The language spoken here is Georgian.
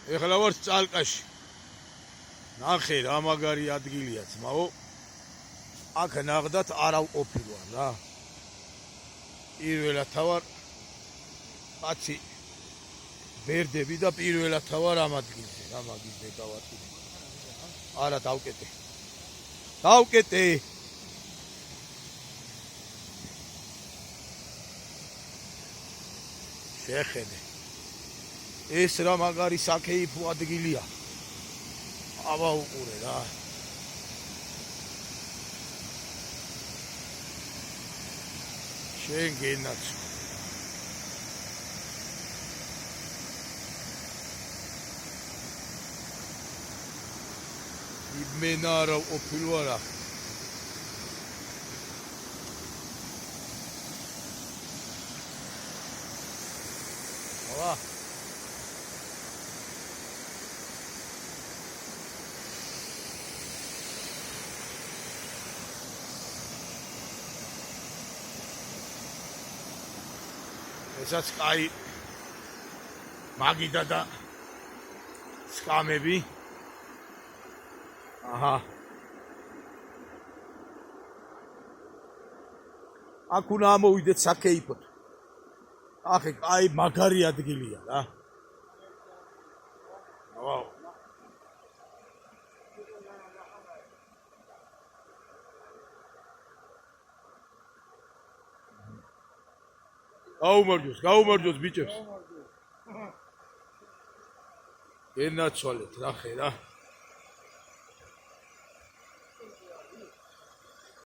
ეხლა ვარ წალკაში. ნახე რა მაგარი ადგილია ძმაო. აქ ნახდათ არა ვყოფილვარ რა. პირველად თავარ კაცი ბერდები და პირველად თავარ ამ ადგილზე რა მაგის დეგავატი. არა დავკეტე. დავკეტე. შეხედე. ეს რა მაგარი საკეიფო ადგილია. აბა უყურე რა. შენ გენაცო. იმენა რა ყოფილვარა. აბა ესაც კაი მაგიდა და სკამები. აჰა. აქ უნდა ამოვიდეთ საკეიფოდ. ახე კაი მაგარი ადგილია რა. ვაუ. გაუმარჯოს ბიჭებს. ენაცვალეთ ნახე რა.